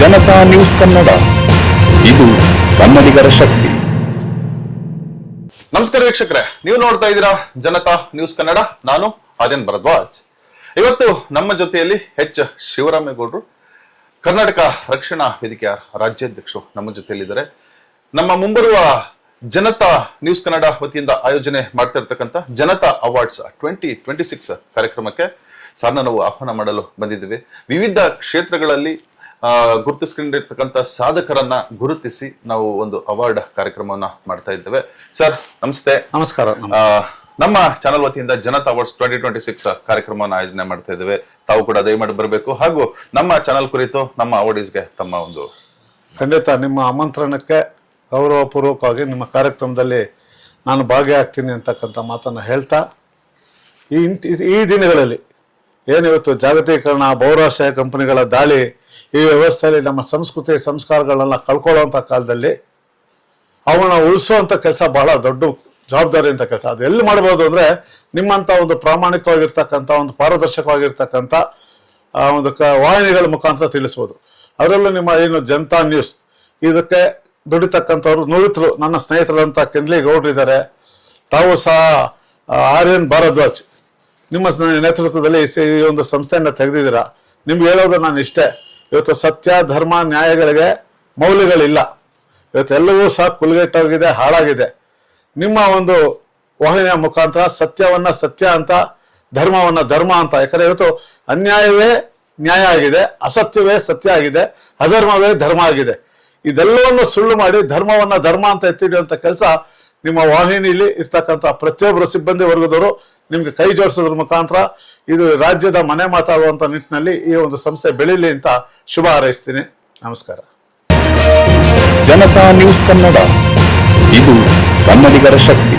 Janata news Kannada, ಇದು ಕನ್ನಡಿಗರ ಶಕ್ತಿ. ನಮಸ್ಕಾರ ವೀಕ್ಷಕರೇ, ನೀವು ನೋಡ್ತಾ ಇದ್ದೀರಾ ಜನತಾ ನ್ಯೂಸ್ ಕನ್ನಡ. ನಾನು ಆರ್ಯನ್ ಭರದ್ವಾಜ್. ಇವತ್ತು ನಮ್ಮ ಜೊತೆಯಲ್ಲಿ ಎಚ್ ಶಿವರಾಮೇಗೌಡರು, ಕರ್ನಾಟಕ ರಕ್ಷಣಾ ವೇದಿಕೆಯ ರಾಜ್ಯಾಧ್ಯಕ್ಷರು ನಮ್ಮ ಜೊತೆಯಲ್ಲಿದ್ದಾರೆ. ನಮ್ಮ ಮುಂಬರುವ ಜನತಾ ನ್ಯೂಸ್ ಕನ್ನಡ ವತಿಯಿಂದ ಆಯೋಜನೆ ಮಾಡ್ತಾ ಇರ್ತಕ್ಕಂಥ ಜನತಾ ಅವಾರ್ಡ್ಸ್ 2026 ಕಾರ್ಯಕ್ರಮಕ್ಕೆ ಸಾರ್ನ ನಾವು ಆಹ್ವಾನ ಮಾಡಲು ಬಂದಿದ್ದೇವೆ. ವಿವಿಧ ಕ್ಷೇತ್ರಗಳಲ್ಲಿ ಗುರುತಿಸಿಕೊಂಡಿರ್ತಕ್ಕಂಥ ಸಾಧಕರನ್ನ ಗುರುತಿಸಿ ನಾವು ಒಂದು ಅವಾರ್ಡ್ ಕಾರ್ಯಕ್ರಮವನ್ನ ಮಾಡ್ತಾ ಇದ್ದೇವೆ. ಸರ್ ನಮಸ್ತೆ. ನಮಸ್ಕಾರ. ನಮ್ಮ ಚಾನಲ್ ವತಿಯಿಂದ ಜನತಾ ಅವಾರ್ಡ್ಸ್ 2026 ಕಾರ್ಯಕ್ರಮವನ್ನು ಆಯೋಜನೆ ಮಾಡ್ತಾ ಇದ್ದೇವೆ. ತಾವು ಕೂಡ ದಯಮಾಡಿ ಬರಬೇಕು, ಹಾಗೂ ನಮ್ಮ ಚಾನಲ್ ಕುರಿತು ನಮ್ಮ ಅವಾರ್ಡ್ಸ್ಗೆ ತಮ್ಮ ಒಂದು ಖಂಡಿತ ನಿಮ್ಮ ಆಮಂತ್ರಣಕ್ಕೆ ಗೌರವಪೂರ್ವಕವಾಗಿ ನಿಮ್ಮ ಕಾರ್ಯಕ್ರಮದಲ್ಲಿ ನಾನು ಭಾಗಿಯಾಗ್ತೀನಿ ಅಂತಕ್ಕಂಥ ಮಾತನ್ನು ಹೇಳ್ತಾ, ಈ ದಿನಗಳಲ್ಲಿ ಏನಿವತ್ತು ಜಾಗತೀಕರಣ, ಬಹುರಾಷ್ಟ್ರೀಯ ಕಂಪನಿಗಳ ದಾಳಿ, ಈ ವ್ಯವಸ್ಥೆಯಲ್ಲಿ ನಮ್ಮ ಸಂಸ್ಕೃತಿ ಸಂಸ್ಕಾರಗಳನ್ನ ಕಳ್ಕೊಳ್ಳುವಂಥ ಕಾಲದಲ್ಲಿ ಅವನ್ನ ಉಳಿಸುವಂಥ ಕೆಲಸ ಬಹಳ ದೊಡ್ಡ ಜವಾಬ್ದಾರಿ ಅಂತ ಕೆಲಸ. ಅದು ಎಲ್ಲಿ ಮಾಡ್ಬೋದು ಅಂದರೆ ನಿಮ್ಮಂಥ ಒಂದು ಪ್ರಾಮಾಣಿಕವಾಗಿರ್ತಕ್ಕಂಥ, ಒಂದು ಪಾರದರ್ಶಕವಾಗಿರ್ತಕ್ಕಂಥ ಒಂದು ವಾಹಿನಿಗಳ ಮುಖಾಂತರ ತಿಳಿಸ್ಬೋದು. ಅದರಲ್ಲೂ ನಿಮ್ಮ ಏನು ಜನತಾ ನ್ಯೂಸ್, ಇದಕ್ಕೆ ದುಡಿತಕ್ಕಂಥವ್ರು ನುರಿತರು ನನ್ನ ಸ್ನೇಹಿತರಂತ ಕೆನ್ಲಿ ಗೌಡ್ರಿದ್ದಾರೆ. ತಾವು ಸಹ ಆರ್ಯನ್ ಭರದ್ವಾಜ್ ನಿಮ್ಮ ನೇತೃತ್ವದಲ್ಲಿ ಈ ಒಂದು ಸಂಸ್ಥೆಯನ್ನು ತೆಗೆದಿದ್ದೀರಾ. ನಿಮ್ಗೆ ಹೇಳೋದು ನಾನು ಇಷ್ಟೇ, ಇವತ್ತು ಸತ್ಯ ಧರ್ಮ ನ್ಯಾಯಗಳಿಗೆ ಮೌಲ್ಯಗಳಿಲ್ಲ. ಇವತ್ತು ಎಲ್ಲವೂ ಸಹ ಕುಲಗೆಟ್ಟೋಗಿದೆ, ಹಾಳಾಗಿದೆ. ನಿಮ್ಮ ಒಂದು ವಾಹಿನಿಯ ಮುಖಾಂತರ ಸತ್ಯವನ್ನ ಸತ್ಯ ಅಂತ, ಧರ್ಮವನ್ನ ಧರ್ಮ ಅಂತ, ಯಾಕಂದ್ರೆ ಇವತ್ತು ಅನ್ಯಾಯವೇ ನ್ಯಾಯ ಆಗಿದೆ, ಅಸತ್ಯವೇ ಸತ್ಯ ಆಗಿದೆ, ಅಧರ್ಮವೇ ಧರ್ಮ ಆಗಿದೆ. ಇದೆಲ್ಲವನ್ನು ಸುಳ್ಳು ಮಾಡಿ ಧರ್ಮವನ್ನ ಧರ್ಮ ಅಂತ ಎತ್ತಿಡುವಂತ ಕೆಲಸ ನಿಮ್ಮ ವಾಹಿನಿಯಲ್ಲಿ ಇರ್ತಕ್ಕಂಥ ಪ್ರತಿಯೊಬ್ಬರು ಸಿಬ್ಬಂದಿ ವರ್ಗದವರು ನಿಮ್ಗೆ ಕೈ ಜೋಡಿಸೋದ್ರ ಮುಖಾಂತರ ಇದು ರಾಜ್ಯದ ಮನೆ ಮಾತಾಡುವಂತ ನಿಟ್ಟಿನಲ್ಲಿ ಈ ಒಂದು ಸಂಸ್ಥೆ ಬೆಳೀಲಿ ಅಂತ ಶುಭ ಹಾರೈಸ್ತೀನಿ. ನಮಸ್ಕಾರ. ಜನತಾ ನ್ಯೂಸ್ ಕನ್ನಡ, ಇದು ಕನ್ನಡಿಗರ ಶಕ್ತಿ.